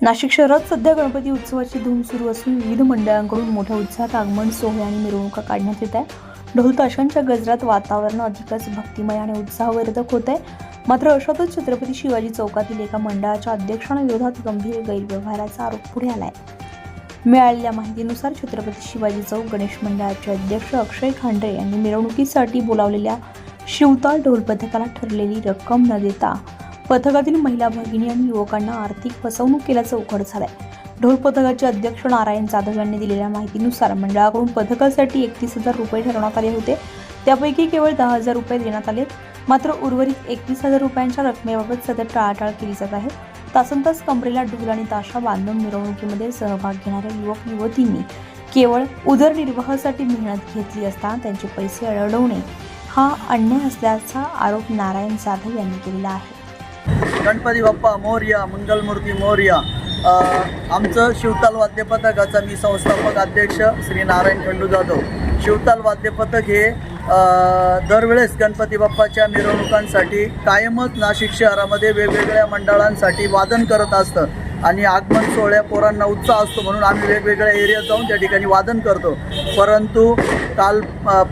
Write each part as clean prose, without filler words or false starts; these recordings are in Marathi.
नाशिक शहरात सध्या गणपती उत्सवाची धूम सुरू असून विविध मंडळांकडून मोठ्या उत्साहात आगमन सोहळे आणि मिरवणुका काढण्यात येत आहे। ढोल ताशांच्या गजरात वातावरण अधिकच भक्तिमय आणि उत्साहवर्धक होत आहे। मात्र अशातच छत्रपती शिवाजी चौकातील एका मंडळाच्या अध्यक्षांविरोधात गंभीर गैरव्यवहाराचा आरोप पुढे आलाय। मिळालेल्या माहितीनुसार छत्रपती शिवाजी चौक गणेश मंडळाचे अध्यक्ष अक्षय खांडरे यांनी मिरवणुकीसाठी बोलावलेल्या शिवताल ढोल पथकाला ठरलेली रक्कम न देता पथकातील महिला भगिनी आणि युवकांना आर्थिक फसवणूक केल्याचं उघड झालंय। ढोल पथकाचे अध्यक्ष नारायण जाधव यांनी दिलेल्या माहितीनुसार मंडळाकडून पथकासाठी 31,000 रुपये ठरवण्यात आले होते। त्यापैकी केवळ 10,000 रुपये देण्यात आले। मात्र उर्वरित 31,000 रुपयांच्या रकमेबाबत सतत टाळाटाळ केली जात आहे। तासनतास कमरेला ढोल आणि ताशा बांधून मिरवणुकीमध्ये सहभाग घेणाऱ्या युवक युवतींनी केवळ उदरनिर्वाहासाठी मेहनत घेतली असता त्यांचे पैसे अडवणे हा अन्याय असल्याचा आरोप नारायण जाधव यांनी केलेला आहे। गणपती बाप्पा मोरया, मंगलमूर्ती मोरया। आमचं शिवताल वाद्य पथकाचा मी संस्थापक अध्यक्ष श्री नारायण खंडू जाधव। शिवताल वाद्य पथक हे दरवेळेस गणपती बाप्पाच्या मिरवणुकांसाठी कायमच नाशिक शहरामध्ये वेगवेगळ्या मंडळांसाठी वादन करत असतं आणि आगमन सोहळ्या पोरांना उत्साह असतो म्हणून आम्ही वेगवेगळ्या एरियात जाऊन त्या ठिकाणी वादन करतो। परंतु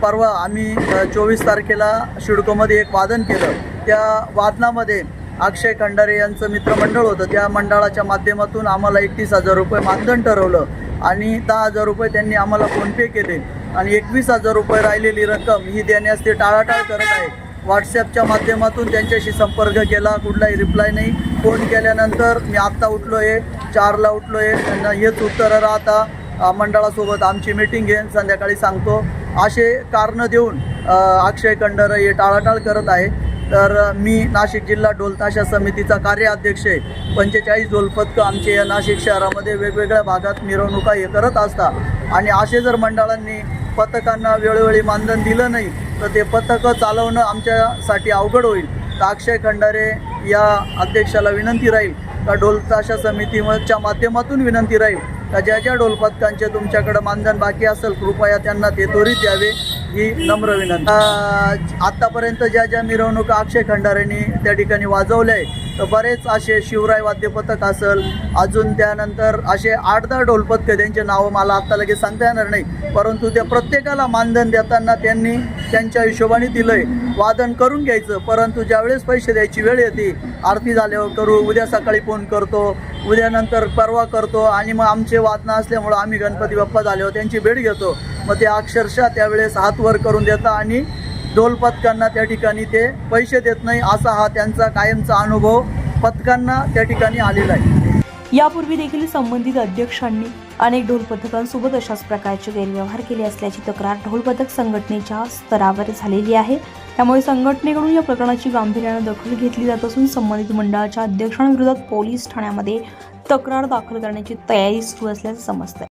परवा आम्ही 24 तारखेला शिडकोमध्ये एक वादन केलं। त्या वादनामध्ये अक्षय खंडारे यांचं मित्रमंडळ होतं। त्या मंडळाच्या माध्यमातून आम्हाला 31,000 रुपये मानधन ठरवलं आणि 10,000 रुपये त्यांनी आम्हाला फोनपे केले आणि 21,000 रुपये राहिलेली रक्कम ही देण्यास ते टाळाटाळ करत आहे। व्हॉट्सॲपच्या माध्यमातून त्यांच्याशी संपर्क केला, कुठलाही रिप्लाय नाही। फोन केल्यानंतर मी आत्ता उठलो आहे, 4ला उठलो आहे, त्यांना हेच उत्तरं राहता मंडळासोबत आमची मीटिंग घेऊन संध्याकाळी सांगतो असे कारणं देऊन अक्षय खंडारे हे टाळाटाळ करत आहे। तर मी नाशिक जिल्हा ढोल ताशा समितीचा कार्याध्यक्ष आहे। 45 ढोल पथकं आमचे या नाशिक शहरामध्ये वेगवेगळ्या भागात मिरवणुका हे करत असतात आणि असे जर मंडळांनी पथकांना वेळोवेळी मानधन दिलं नाही तर ते पथकं चालवणं आमच्यासाठी अवघड होईल। तर अक्षय खंडारे या अध्यक्षाला विनंती राहील का ढोल ताशा समितीच्या माध्यमातून विनंती राहील का ज्या ज्या ढोल पथकांचे तुमच्याकडं मानधन बाकी असेल कृपया त्यांना ते त्वरित द्यावे ही नम्र विनंती। आत्तापर्यंत ज्या ज्या मिरवणुका अक्षय खंडारेंनी त्या ठिकाणी वाजवल्या आहे तर बरेच असे शिवराय वाद्य पथक असेल, अजून त्यानंतर असे 8-10 ढोल पथकं त्यांचे नावं मला आत्ता लगेच सांगता येणार नाही, परंतु त्या प्रत्येकाला मानधन देताना त्यांनी त्यांच्या हिशोबाने दिलं आहे। वादन करून घ्यायचं, परंतु ज्यावेळेस पैसे द्यायची वेळ येते आरती झाल्यावर करू, उद्या सकाळी फोन करतो, उद्यानंतर परवा करतो आणि मग आमचे वादनं असल्यामुळं आम्ही गणपती बाप्पा झाल्यावर त्यांची भेट घेतो। मग ते अक्षरशः त्यावेळेस हात वर करून देता आणि ढोल पथकांना त्या ठिकाणी ते पैसे देत नाही असा हा त्यांचा कायमचा अनुभव पथकांना त्या ठिकाणी आलेला आहे। यापूर्वी देखील संबंधित अध्यक्षांनी अनेक ढोल पथकांसोबत अशाच प्रकारचे गैरव्यवहार केले असल्याची तक्रार ढोल पथक संघटनेच्या स्तरावर झालेली आहे। त्यामुळे संघटनेकडून या प्रकरणाची गांभीर्याने दखल घेतली जात असून संबंधित मंडळाच्या अध्यक्षांविरोधात पोलीस ठाण्यामध्ये तक्रार दाखल करण्याची तयारी सुरू असल्याचे समजते।